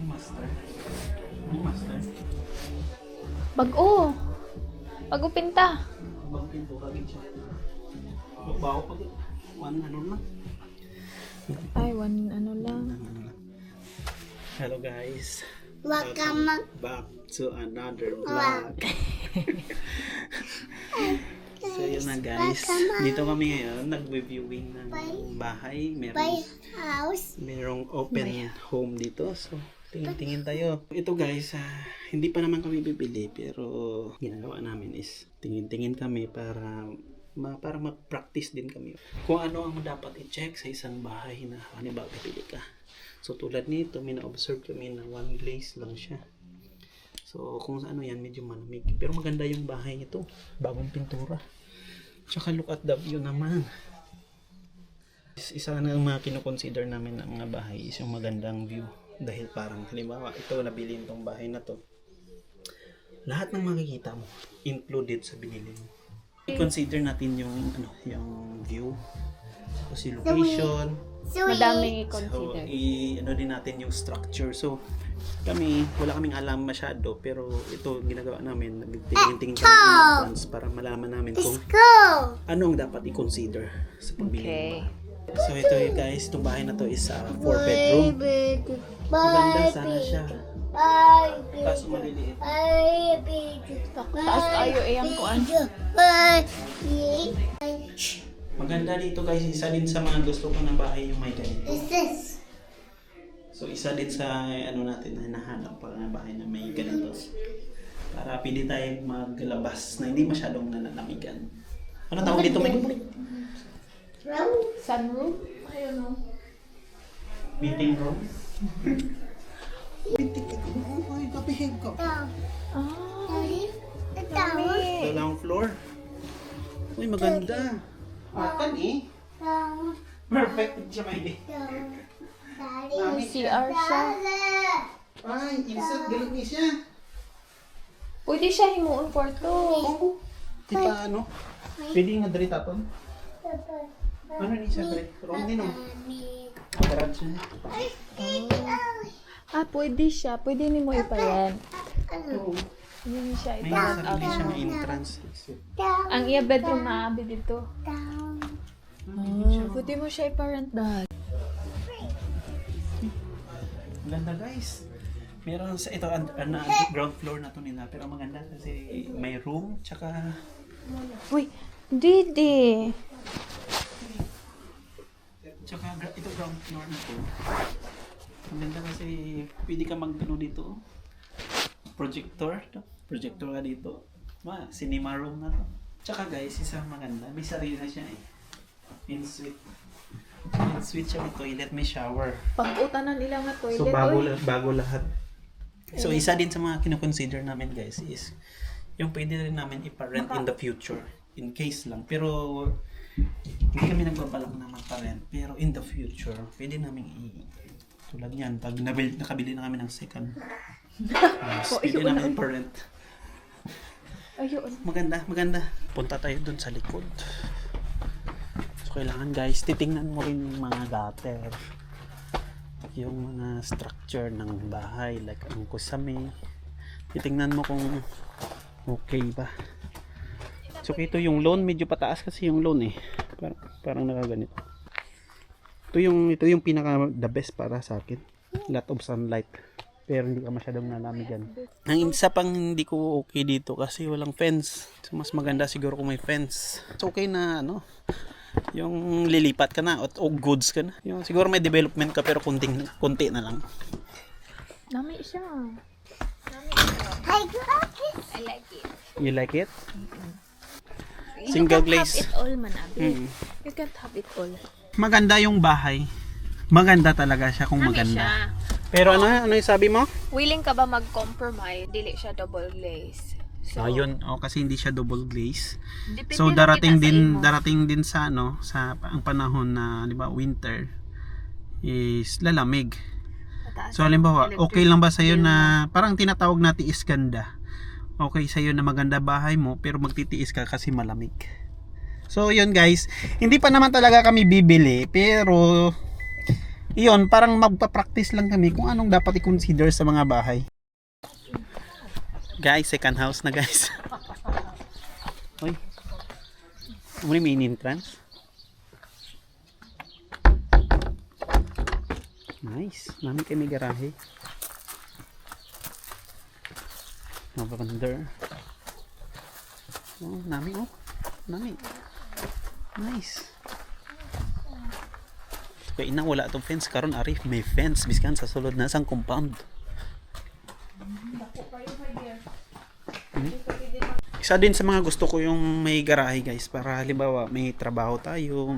master. Ano master? Bago. Bago pinta. Bang pinto kagin siya. Bago pag ano lang. Ay, one ano lang. Hello guys. Welcome Back to another vlog. So yun na guys. Dito kami ngayon nag-reviewing ng bahay. by house. Merong open home dito. So tingin-tingin tayo. Ito guys, hindi pa naman kami bibili pero ginagawa namin is tingin-tingin kami para mag-practice din kami. Kung ano ang dapat i-check sa isang bahay na halimbawa bibili ka. So tulad nito, may na-observe kami na one glaze lang siya. So kung sa ano yan, medyo malamig. Pero maganda yung bahay nito. Bagong pintura. Tsaka look at the view naman. Isa na ang mga kinoconsider namin ng mga bahay is yung magandang view. Dahil parang halimbawa, ito nabili itong bahay na to. Lahat ng makikita mo, included sa binili mo. I-consider natin yung yung view. Kasi location. Madaming So, i-consider. ano din natin yung structure. So, wala kaming alam masyado, pero ito ginagawa namin, tingin-tingin kami in advance para malaman namin kung Go! anong dapat i-consider sa pagbili ng Okay. bahay. So, ito guys, itong bahay na to is 4 bedroom. Maganda sana siya. Kaso maliliit. Taas tayo iyang kuan. Maganda dito guys, isa din sa mga gusto ko ng bahay yung may ganito. This. So isa din sa natin na hinahanap pa ng bahay na may ganito. Para pili tayong maglabas na hindi masyadong nananamigan. Ano tawag dito? Sunroom? I don't know. Meeting room? Meeting room? Ay, kapihin ko. Ah, Dalawang floor. Uy, maganda. Atan eh. Perfect siya may CR siya. Ay, insert galing niya siya. Pwede siya himuon kwarto. Oo. Di pa pwede nga dali tapon. Ano ni siya dali? Room din o. Garage siya. Pwede siya. Pwede ni mo iparent. Oo. Hindi ni siya May iparent sarili siya out. may entrance. Ang iya bedroom na abi dito. Pwede mo siya iparent dahil. Maganda guys. Meron sa ito ground floor na to nila pero maganda kasi may room tsaka Uy, Didi. ito ground floor na to. Maganda kasi pwede ka dito. Projector ka dito. Cinema room na to. Tsaka guys, isang maganda, may sarili na siya eh. In suite siya, may toilet, may shower. Pag-utanan nila nga toilet. So Uy. bago lahat. So isa din sa mga kino-consider namin guys is yung pwede rin namin ipa-rent in the future in case lang. Pero hindi kami nagbabalak na magpa-rent pero in the future pwede namin tulad niyan pag nakabili na kami ng second pwede namin ipa-rent. Ayun. Maganda. Punta tayo dun sa likod. So kailangan guys titingnan mo rin yung mga gutter, yung mga structure ng bahay like ang kusame, titingnan mo kung okay ba. So ito yung loan, medyo pataas kasi yung loan eh, parang nakaganito. Ito yung pinaka the best para sa akin, lot of sunlight pero hindi ka masyadong nalamigan. Ang isa pang hindi ko okay dito kasi walang fence, so mas maganda siguro kung may fence. It's okay na yung lilipat ka na o goods ka na. Yung siguro may development ka pero konti na lang. Nami siya. I like it. I like it. You like it? You Single can't glaze. have it all man, abi. Mm. You can't have it all. Maganda yung bahay. Maganda talaga siya kung Nami maganda. siya. Pero ano yung sabi mo? Willing ka ba mag-compromise? Dili siya double glaze. So, Ayun, kasi hindi siya double glaze. depende So lang darating kita sa imo. din sa sa ang panahon na, 'di ba, winter is lalamig. Mataas So ang halimbawa, okay lang ba sa iyo bill mo. na parang tinatawag natin is ganda? Okay sa iyo na maganda bahay mo pero magtitiis ka kasi malamig. So yun guys, hindi pa naman talaga kami bibili pero Iyon, parang magpa-practice lang kami kung anong dapat i-consider sa mga bahay. Guys, second house na guys. Uy. Umuli may entrance. Nice. Nami kayo may garahe. Mabagandar. Oh, nami oh. Nami. Nice. Kaya ina wala itong fence karon ari may fence biskan sa sulod na sang compound. Isa din sa mga gusto ko yung may garahe guys para halimbawa may trabaho tayo,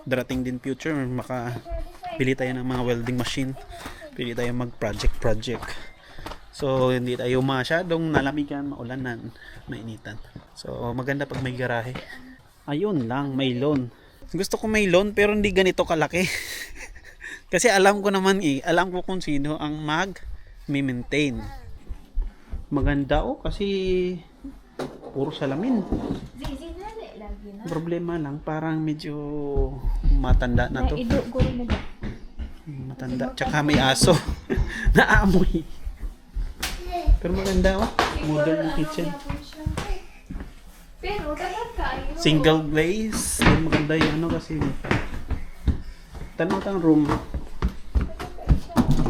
darating din future makabili tayo ng mga welding machine, pili tayo mag project. So hindi tayo masyadong nalamigan, maulanan, mainitan. So maganda pag may garahe. Ayun lang, may lawn. Gusto ko may lawn pero hindi ganito kalaki. Kasi alam ko naman alam ko kung sino ang mag-maintain. Maganda kasi puro salamin. Problema lang, parang medyo matanda na to. Matanda, tsaka may aso. Naamoy. Pero maganda modern kitchen. Pero dapat kayo. Single glaze. Maganda yung kasi tanong tang room.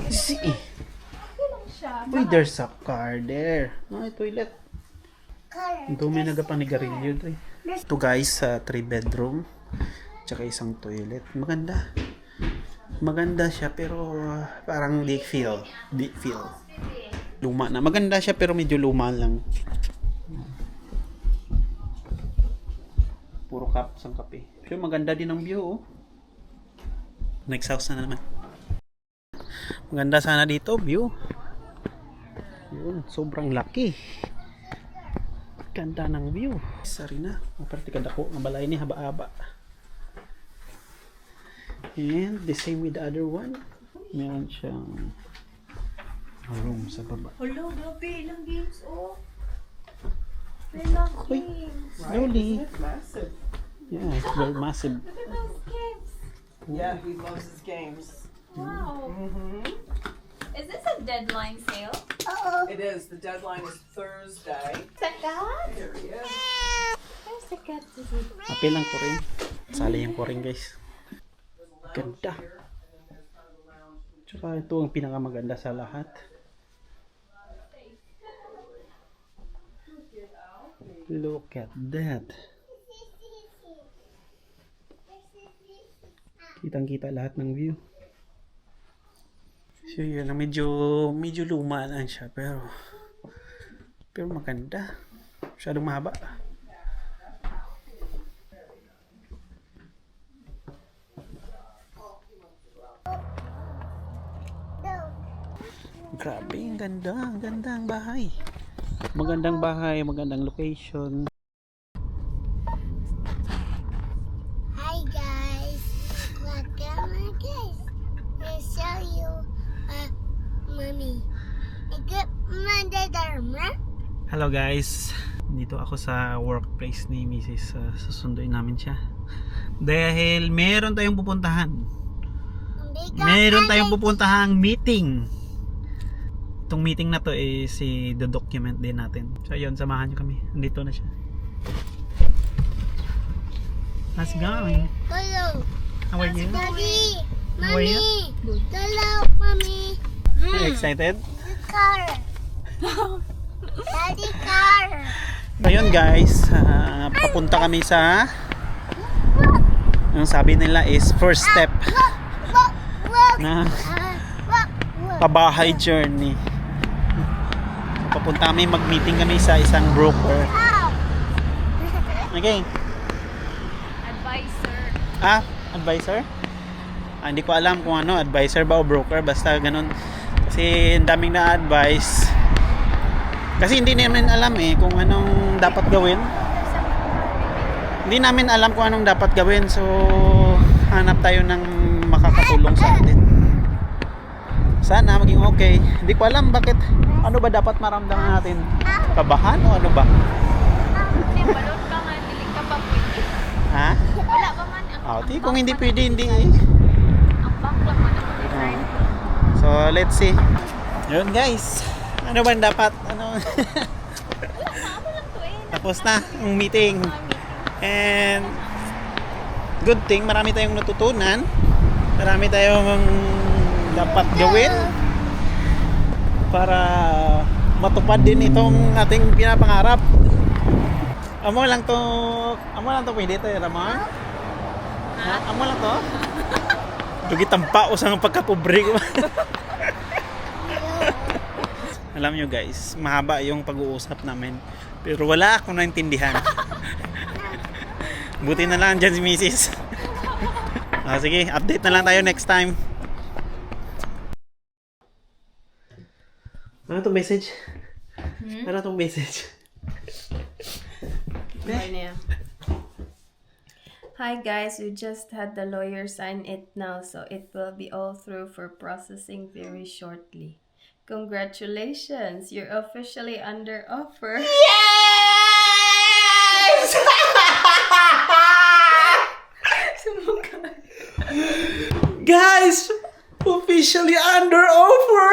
See. Uy, there's a car there. Ay, toilet. Ang dumi nagapanigarilyo to. Ito guys, 3 bedroom. Tsaka isang toilet. Maganda. Maganda siya pero parang di feel. Luma na. Maganda siya pero medyo luma lang. Puro cups ang kape. Pero maganda din ang view Next house na naman. Maganda sana dito view. Yun, sobrang laki. Ganda ng view. Sorry na. Maparti kada ko. Ang balay ni haba-haba. And the same with the other one. Meron siyang room sa baba. Hello, grabe. Ilang games, Ilang games. Slowly. Massive. Yeah, it's very massive. Look at those games. Yeah, he loves his games. Wow. Mm-hmm. Is this a deadline sale? It is. The deadline is Thursday. The cat? Here he is. Where's the cat? Apil ang kuring. Sali yung kuring guys. Ganda. Tsaka ito ang pinakamaganda sa lahat. Look at that. Kitang-kita lahat ng view. So yun, medyo luma lang siya pero maganda. Masyadong mahaba. Grabe, ang ganda ang bahay. Magandang bahay, magandang location. Hi guys, welcome guys. I'll show you mommy. I got my dharma. Hello guys, dito ako sa workplace ni Mrs. Susunduin namin siya dahil meron tayong pupuntahan. Meron tayong pupuntahang meeting. Itong meeting na to si document din natin. So ayun, samahan nyo kami. Andito na siya. How's it going? Hello. How are you? Daddy. How are you? Mommy. Hello, mommy. Are you excited? The car. Daddy car. Ayun guys, papunta kami sa ang sabi nila is first step na pabahay journey. Papunta kami, mag-meeting kami sa isang broker. Okay. Advisor. Advisor? Hindi ko alam kung ano, advisor ba o broker, basta ganun. Kasi ang daming na-advise. Kasi hindi namin alam kung anong dapat gawin. Hindi namin alam kung anong dapat gawin. So, hanap tayo ng makakatulong sa atin. Sana maging okay. Hindi ko alam bakit. Ano ba dapat maramdaman natin? Kabahan o ano ba? Hindi, balon ka nga. Dili ka pa pwede. Ha? Wala pa man. Kung hindi pwede, hindi Ang back lang mo na design. So, let's see. Yun guys. Ano ba dapat? Ano? Tapos na ang meeting. And good thing, marami tayong natutunan. Marami tayong dapat gawin para matupad din itong ating pinapangarap. Amo lang to pwede to, Ramon? Ha? Amo lang to? Dugi tampa o sa pagkapobre ko. Alam nyo guys, mahaba yung pag-uusap namin. Pero wala akong naintindihan. Buti na lang dyan si Mrs. Sige, update na lang tayo next time. Ano itong message? Ano itong message? Hi guys, we just had the lawyer sign it now, so it will be all through for processing very shortly. Congratulations, you're officially under offer. Yes! Guys, officially under offer!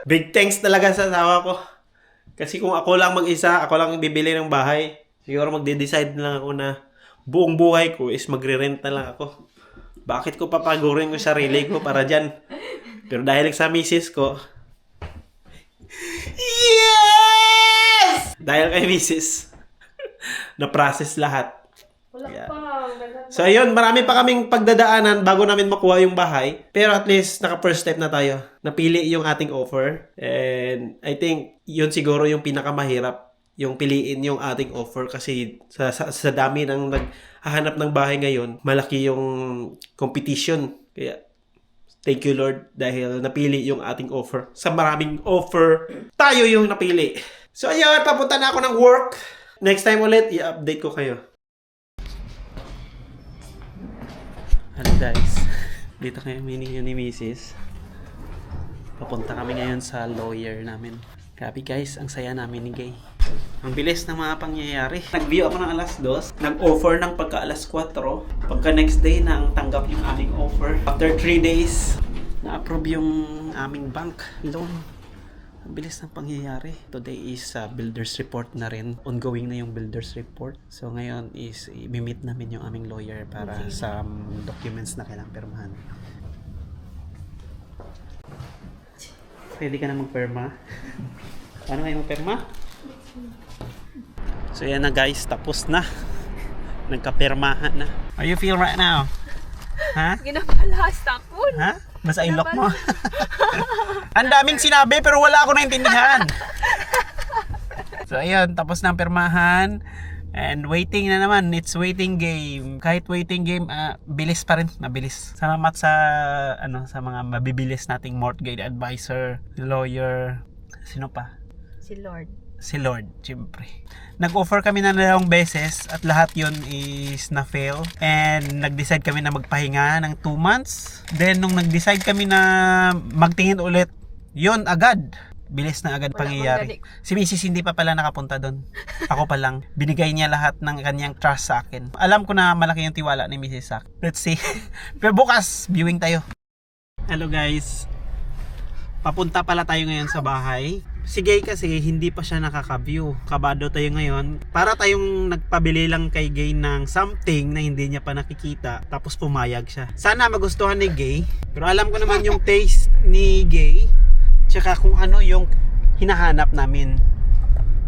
Big thanks talaga sa asawa ko. Kasi kung ako lang mag-isa, ako lang bibili ng bahay, siguro magde-decide na lang ako na buong buhay ko is magre-rent na lang ako. Bakit ko papagurin yung sarili ko para dyan? Pero dahil sa misis ko, yes! Dahil kay misis, na-process lahat. Yeah. So ayun, marami pa kaming pagdadaanan bago namin makuha yung bahay. Pero at least naka-first step na tayo. Napili yung ating offer. And I think yun siguro yung pinakamahirap. Yung piliin yung ating offer. Kasi sa dami ng naghahanap ng bahay ngayon, malaki yung competition. Kaya thank you Lord dahil napili yung ating offer. Sa maraming offer, tayo yung napili. So ayun, papunta na ako ng work. Next time ulit, i-update ko kayo. Hello guys, dito kayo meeting ni Mrs. Papunta kami ngayon sa lawyer namin. Grabe guys, ang saya namin ni Gay. Ang bilis ng mga pangyayari. Nag-view ako ng alas 2, nag-offer ng pagka alas 4, pagka next day na ang tanggap yung aming offer. After 3 days, na-approve yung aming bank loan. Ang bilis ng pangyayari. Today is builder's report na rin. Ongoing na yung builder's report. So ngayon is i-meet namin yung aming lawyer para sa documents na kailangang pirmahan. Ready ka na magpirma? Paano kayo magpirma? So yan na guys, tapos na. Nagkapirmahan na. How you feel right now? Ha? Ginapalas tapon. Ha? Basta ilok mo. Ang daming sinabi pero wala ako naintindihan. So ayun, tapos na ang pirmahan. And waiting na naman, it's waiting game. Kahit waiting game, bilis pa rin, mabilis. Salamat sa sa mga mabibilis nating mortgage advisor, lawyer, sino pa? Si Lord. Si Lord, siyempre. Nag-offer kami na dalawang beses at lahat yon is na-fail. And nag-decide kami na magpahinga ng 2 months. Then nung nag-decide kami na magtingin ulit, yon agad. Bilis na agad pangyayari. Si Mrs. hindi pa pala nakapunta doon. Ako pa lang. Binigay niya lahat ng kanyang trust sa akin. Alam ko na malaki yung tiwala ni Mrs. sa akin. Let's see. Pero bukas, viewing tayo. Hello guys. Papunta pala tayo ngayon sa bahay. Si Gay kasi hindi pa siya nakaka-view. Kabado tayo ngayon. Para tayong nagpabili lang kay Gay ng something na hindi niya pa nakikita. Tapos pumayag siya. Sana magustuhan ni Gay. Pero alam ko naman yung taste ni Gay. Tsaka kung ano yung hinahanap namin.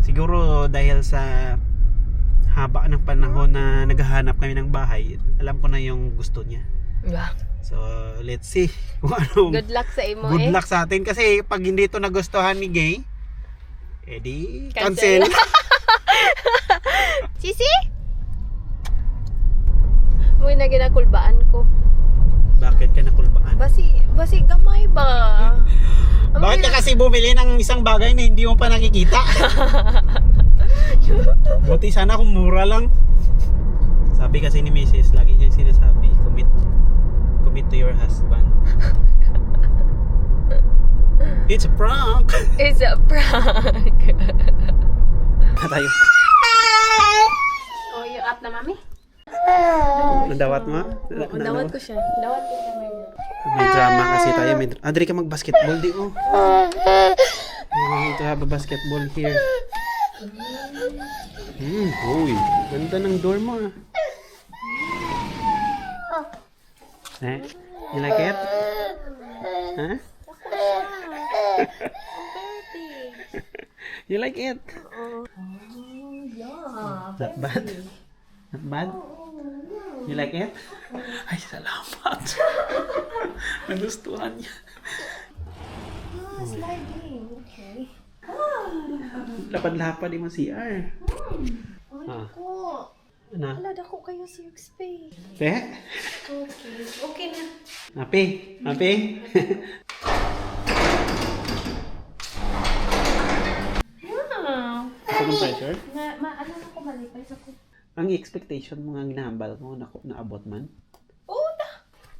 Siguro dahil sa haba ng panahon na naghahanap kami ng bahay, alam ko na yung gusto niya. Yeah. So, let's see kung ano. Good luck sa imo Good luck sa atin kasi pag hindi ito nagustuhan ni Gay, edi cancel. Sisi? Muy na ginakulbaan ko. Bakit ka nakulbaan? Basi gamay ba? Bakit ka kasi bumili ng isang bagay na hindi mo pa nakikita? Buti sana kung mura lang. Sabi kasi ni Mrs. lagi niya sinasabi, commit to your husband. It's a prank. It's a prank. Tayo. Oh, you up na, mami? Nadawat mo? Dawat ko siya. Dawat ko siya ngayon. May drama kasi tayo. Adri ka mag-basketball di oh. We need to have a basketball here. Uy. Ganda ng door mo ah. Eh? You like it? Huh? You like it? Not bad? Not bad? You like it? Ay, salamat. Nagustuhan niya. Sliding. Okay. Lapad-lapad yung CR. Ah. Ko. Ano? Wala ko kayo si Uxpay. Pe? Okay. Okay na. Api? Api? Wow. Second pressure? Ano ko malipay sa ko. Ang expectation mo nga ginahambal mo, naabot man? Oh,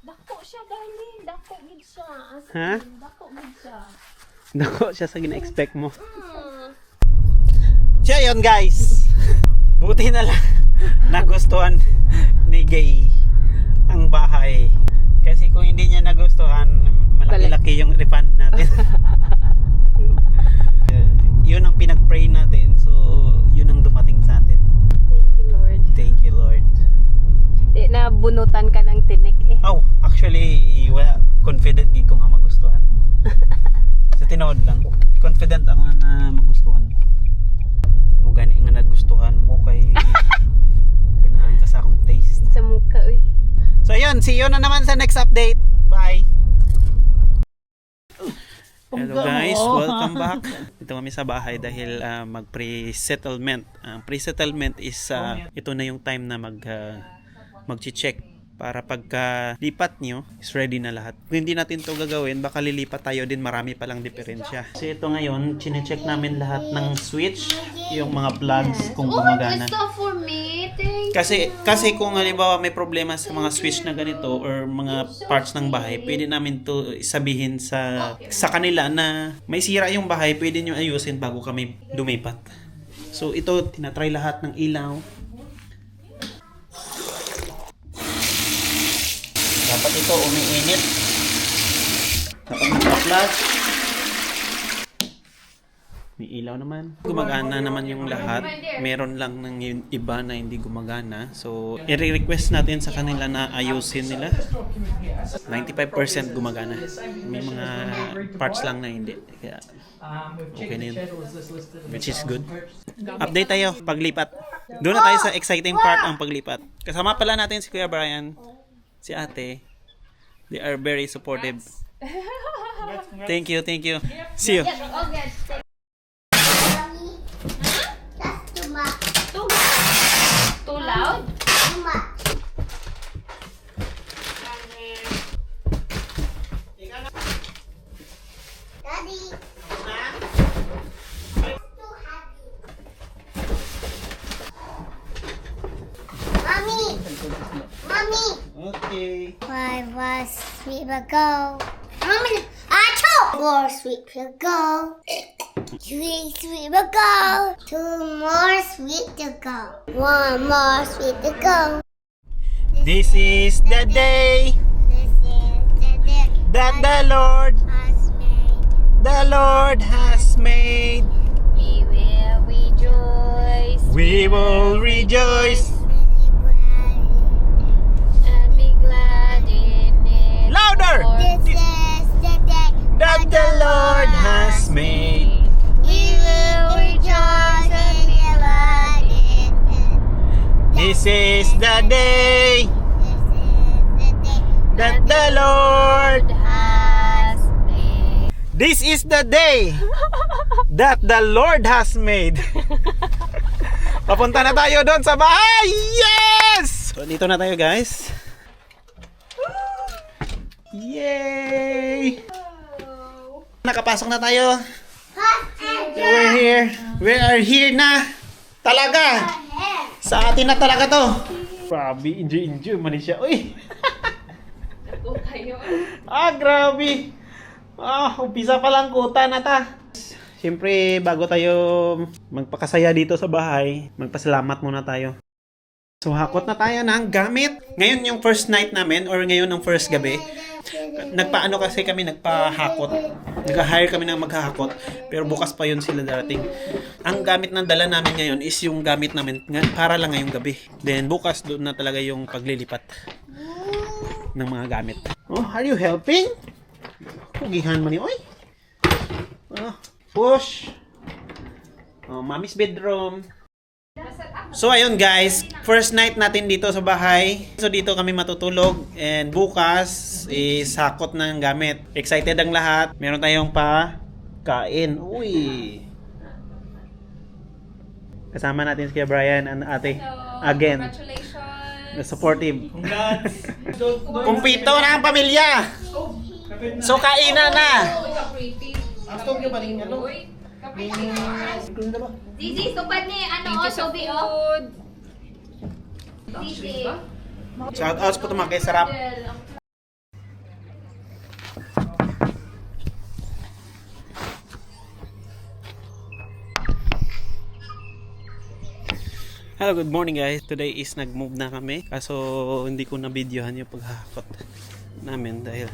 dako siya gani. Dako gid siya. Ha? Dako gid siya. Nako siya sa gina-expect mo. Siya yun guys. Buti na lang nagustuhan ni Gay ang bahay. Kasi kung hindi niya nagustuhan, malaki-laki yung refund natin. Yun ang pinag-pray natin. So, yun ang dumating sa atin. Thank you, Lord. Thank you, Lord. Di na bunutan ka ng tinik eh. Oh, actually, wala. Confident ko nga magustuhan. Sa tinood lang. Confident ako na magustuhan. Mugani nga nagustuhan mo kay pinahan ka sa akong taste. Sa mukha, uy. So yun, see you na naman sa next update. Bye! Hello guys, welcome back. Ito kami sa bahay dahil mag-pre-settlement. Ang pre-settlement is ito na yung time na mag-check para pagka lipat nyo is ready na lahat. Kung hindi natin to gagawin, baka lilipat tayo din, marami palang diferensya. So ito ngayon, chine-check namin lahat ng switch, yung mga plugs kung gumagana. for me. Thank Kasi kung halimbawa may problema sa mga switch na ganito or mga parts ng bahay, pwede namin to sabihin sa kanila na may sira yung bahay, pwede nyo ayusin bago kami lumipat. So ito, tinatry lahat ng ilaw. Dapat ito umiinit. Dapat naka-flash. May ilaw naman. Gumagana naman yung lahat. Meron lang ng iba na hindi gumagana. So, i-request natin sa kanila na ayusin nila. 95% gumagana. May mga parts lang na hindi. Kaya, okay na yun. Which is good. Update tayo paglipat. Doon na tayo sa exciting part ang paglipat. Kasama pala natin si Kuya Brian, si Ate. They are very supportive. Thank you, thank you. See you. That's too much. Too loud? Too much. Daddy. Too heavy. Mommy. Mommy. Okay. Why was sweet to go? Mommy, I told more sweet to go. Sweet to go. Two more sweet to go. One more sweet to go. This is the day This is the day that the Lord has made. has made. We will rejoice We will rejoice. and be glad in it. Louder! This is the day That the Lord has made. we will rejoice and be glad in it. This is the day This is the day that the Lord. Has made. This is the day that the Lord has made. Papunta na tayo doon sa bahay. Yes! So dito na tayo guys. Yay! Nakapasok na tayo. We're here. We are here na. Talaga. Sa atin na talaga to. Grabe, enjoy man siya. Uy. Grabe. Umpisa pa lang kuta na ta. Siyempre, bago tayo magpakasaya dito sa bahay, magpasalamat muna tayo. So, hakot na tayo ng gamit. Ngayon yung first night namin or ngayon ang first gabi. Nagpaano kasi kami, nagpahakot. Nag-hire kami ng maghahakot. Pero bukas pa yun sila darating. Ang gamit na dala namin ngayon is yung gamit namin para lang ngayong gabi. Then bukas doon na talaga yung paglilipat ng mga gamit. Oh, are you helping? Pugihan mo ni oy. Oh, push. Oh, mommy's bedroom. So ayun guys, first night natin dito sa bahay. So dito kami matutulog and bukas is hakot ng gamit. Excited ang lahat. Meron tayong kain. Uy. Kasama natin si Kuya Brian and ate. Again. Congratulations! Supportive. Kumpito na ang pamilya. So kainan na. Zizi, tupad ni ano, Sobi, oh. Zizi. Shout outs po mga kay sarap. Hello, good morning guys. Today is nag-move na kami. Kaso hindi ko na videohan yung paghahakot namin dahil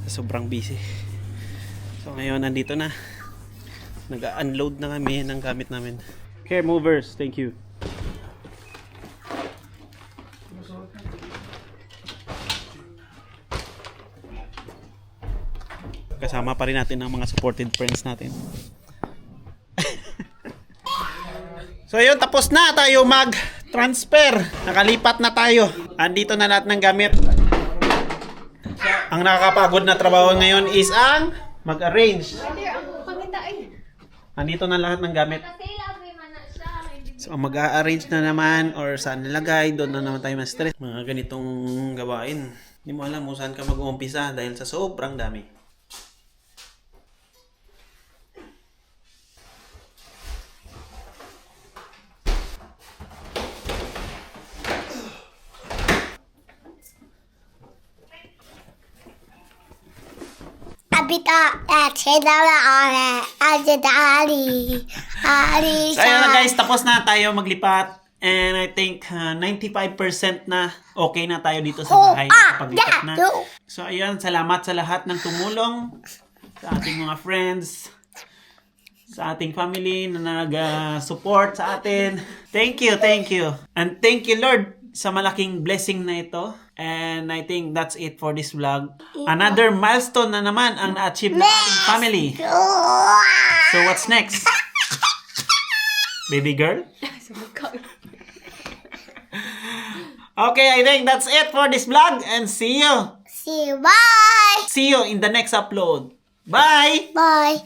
sobrang busy. So ngayon nandito na. Nag-unload na kami ng gamit namin. Care movers, thank you. Kasama pa rin natin ang mga supported friends natin. So yun, tapos na tayo mag-transfer. Nakalipat na tayo. Andito na lahat ng gamit. Ang nakakapagod na trabaho ngayon is ang mag-arrange. Andito na lahat ng gamit. So mag-a-arrange na naman or saan nilagay, doon na naman tayo ma-stress. Mga ganitong gawain. Hindi mo alam kung saan ka mag-uumpisa dahil sa sobrang dami. Abita, chedala are, ajadali, ari. So ayun na guys, tapos na tayo maglipat. And I think 95% na okay na tayo dito sa bahay. Paglipat na. So ayun, salamat sa lahat ng tumulong. Sa ating mga friends. Sa ating family na nag-support sa atin. Thank you, thank you. And thank you Lord sa malaking blessing na ito. And I think that's it for this vlog. Another milestone na naman ang na-achieve ng ating family. So what's next? Baby girl? Okay, I think that's it for this vlog. And see you. See you, bye. See you in the next upload. Bye! Bye.